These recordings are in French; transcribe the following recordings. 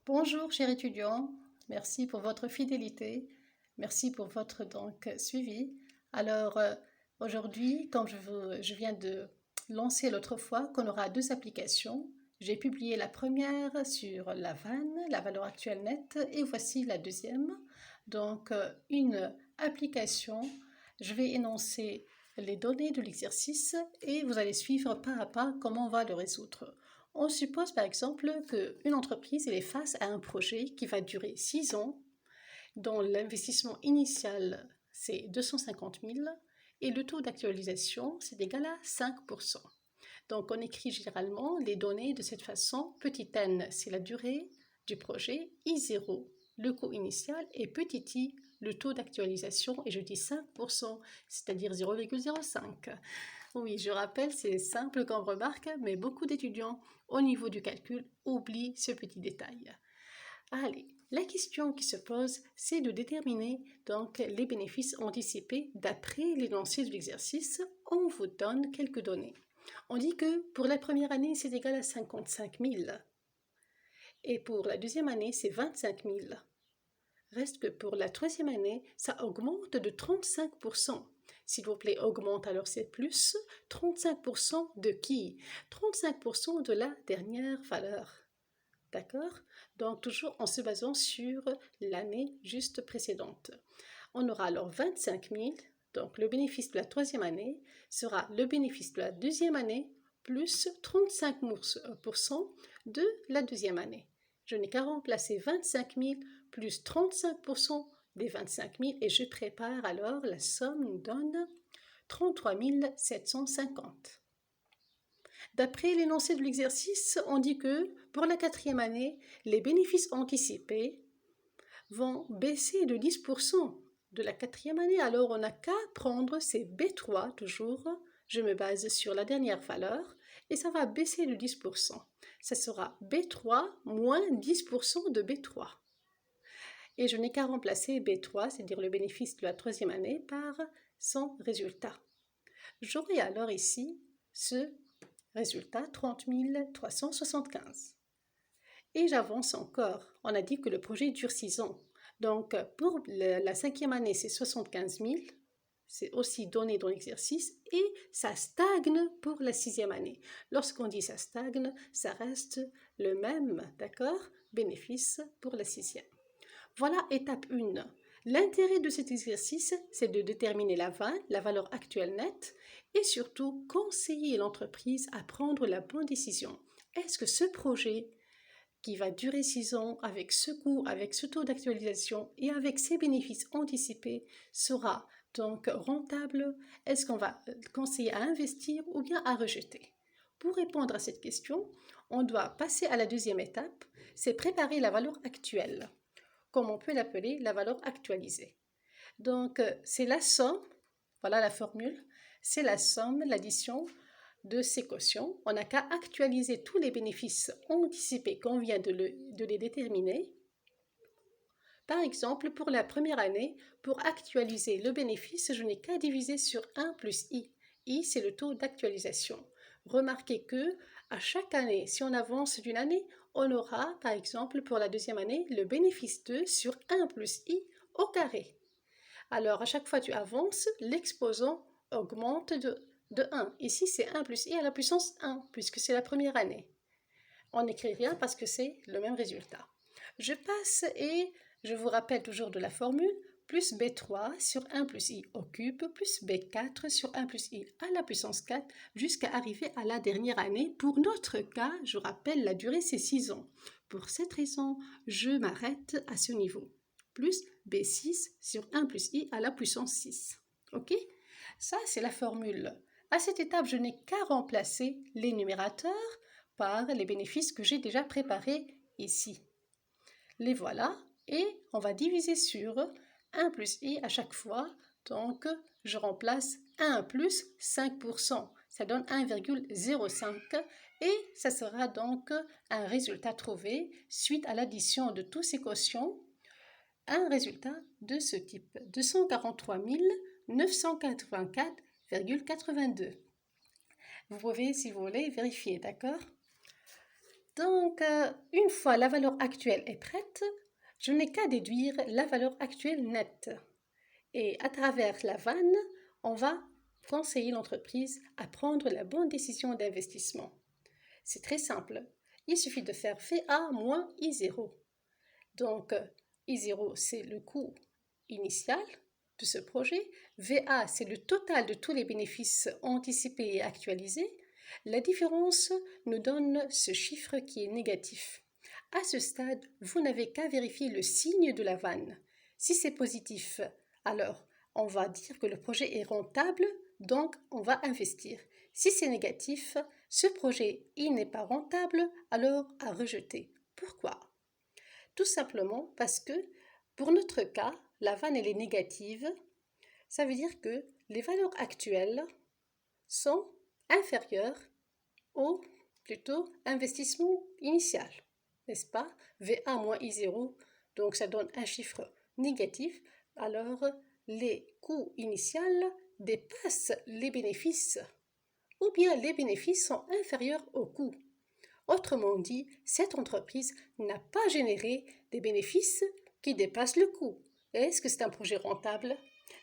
Bonjour chers étudiants, merci pour votre fidélité, merci pour votre suivi. Alors aujourd'hui, comme je viens de lancer l'autre fois qu'on aura deux applications, j'ai publié la première sur la VAN, la valeur actuelle nette, et voici la deuxième. Donc une application, je vais énoncer les données de l'exercice et vous allez suivre pas à pas comment on va le résoudre. On suppose par exemple qu'une entreprise est face à un projet qui va durer 6 ans, dont l'investissement initial c'est 250 000 et le taux d'actualisation c'est égal à 5%. Donc on écrit généralement les données de cette façon. Petit n c'est la durée du projet, I0 le coût initial et petit i le taux d'actualisation, et je dis 5%, c'est-à-dire 0,05. Oui, je rappelle, c'est simple comme remarque, mais beaucoup d'étudiants, au niveau du calcul, oublient ce petit détail. Allez, la question qui se pose, c'est de déterminer donc les bénéfices anticipés d'après l'énoncé de l'exercice. On vous donne quelques données. On dit que pour la première année, c'est égal à 55 000. Et pour la deuxième année, c'est 25 000. Reste que pour la troisième année, ça augmente de 35%. S'il vous plaît, augmente, alors c'est plus. 35% de qui? 35% de la dernière valeur. D'accord? Donc toujours en se basant sur l'année juste précédente. On aura alors 25 000. Donc le bénéfice de la troisième année sera le bénéfice de la deuxième année plus 35% de la deuxième année. Je n'ai qu'à remplacer 25 000 plus 35% des 25 000 et je prépare alors la somme nous donne 33 750. D'après l'énoncé de l'exercice, on dit que pour la quatrième année, les bénéfices anticipés vont baisser de 10% de la quatrième année. Alors on n'a qu'à prendre ces B3 toujours. Je me base sur la dernière valeur et ça va baisser de 10%. Ça sera B3 moins 10% de B3. Et je n'ai qu'à remplacer B3, c'est-à-dire le bénéfice de la troisième année, par son résultat. J'aurai alors ici ce résultat 30 375. Et j'avance encore. On a dit que le projet dure 6 ans. Donc pour la cinquième année, c'est 75 000. C'est aussi donné dans l'exercice. Et ça stagne pour la sixième année. Lorsqu'on dit ça stagne, ça reste le même, d'accord, bénéfice pour la sixième. Voilà étape 1. L'intérêt de cet exercice, c'est de déterminer la VAN, la valeur actuelle nette, et surtout conseiller l'entreprise à prendre la bonne décision. Est-ce que ce projet qui va durer 6 ans avec ce coût, avec ce taux d'actualisation et avec ses bénéfices anticipés sera donc rentable? Est-ce qu'on va conseiller à investir ou bien à rejeter? Pour répondre à cette question, on doit passer à la deuxième étape, c'est préparer la valeur actuelle, comme on peut l'appeler la valeur actualisée. Donc c'est la somme, voilà la formule, c'est la somme, l'addition de ces quotients. On n'a qu'à actualiser tous les bénéfices anticipés qu'on vient de les déterminer. Par exemple, pour la première année, pour actualiser le bénéfice, je n'ai qu'à diviser sur 1 plus I. I, c'est le taux d'actualisation. Remarquez que à chaque année, si on avance d'une année, on aura, par exemple, pour la deuxième année, le bénéfice 2 sur 1 plus I au carré. Alors, à chaque fois que tu avances, l'exposant augmente de 1. Ici, c'est 1 plus I à la puissance 1, puisque c'est la première année. On n'écrit rien parce que c'est le même résultat. Je passe et je vous rappelle toujours de la formule, plus B3 sur 1 plus I au cube, plus B4 sur 1 plus I à la puissance 4, jusqu'à arriver à la dernière année. Pour notre cas, je rappelle, la durée c'est 6 ans. Pour cette raison, je m'arrête à ce niveau. Plus B6 sur 1 plus I à la puissance 6. Ok? Ça, c'est la formule. À cette étape, je n'ai qu'à remplacer les numérateurs par les bénéfices que j'ai déjà préparés ici. Les voilà, et on va diviser sur 1 plus I à chaque fois. Donc, je remplace 1 plus 5%. Ça donne 1,05 et ça sera donc un résultat trouvé suite à l'addition de tous ces quotients. Un résultat de ce type, 243 984,82. Vous pouvez, si vous voulez, vérifier, d'accord? Donc, une fois la valeur actuelle est prête, je n'ai qu'à déduire la valeur actuelle nette. Et à travers la vanne, on va conseiller l'entreprise à prendre la bonne décision d'investissement. C'est très simple. Il suffit de faire VA moins I0. Donc, I0, c'est le coût initial de ce projet. VA, c'est le total de tous les bénéfices anticipés et actualisés. La différence nous donne ce chiffre qui est négatif. À ce stade, vous n'avez qu'à vérifier le signe de la vanne. Si c'est positif, alors on va dire que le projet est rentable, donc on va investir. Si c'est négatif, ce projet il n'est pas rentable, alors à rejeter. Pourquoi? Tout simplement parce que pour notre cas, la vanne elle est négative. Ça veut dire que les valeurs actuelles sont inférieures au plutôt investissement initial, n'est-ce pas? VA moins I0, donc ça donne un chiffre négatif. Alors les coûts initiaux dépassent les bénéfices ou bien les bénéfices sont inférieurs aux coûts. Autrement dit, cette entreprise n'a pas généré des bénéfices qui dépassent le coût. Est-ce que c'est un projet rentable?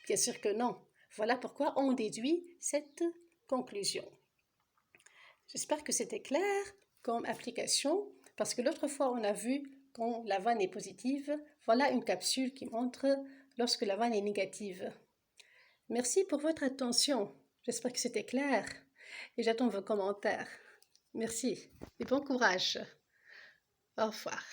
Bien sûr que non. Voilà pourquoi on déduit cette conclusion. J'espère que c'était clair comme application, parce que l'autre fois on a vu quand la vanne est positive, voilà une capsule qui montre lorsque la vanne est négative. Merci pour votre attention. J'espère que c'était clair et j'attends vos commentaires. Merci et bon courage. Au revoir.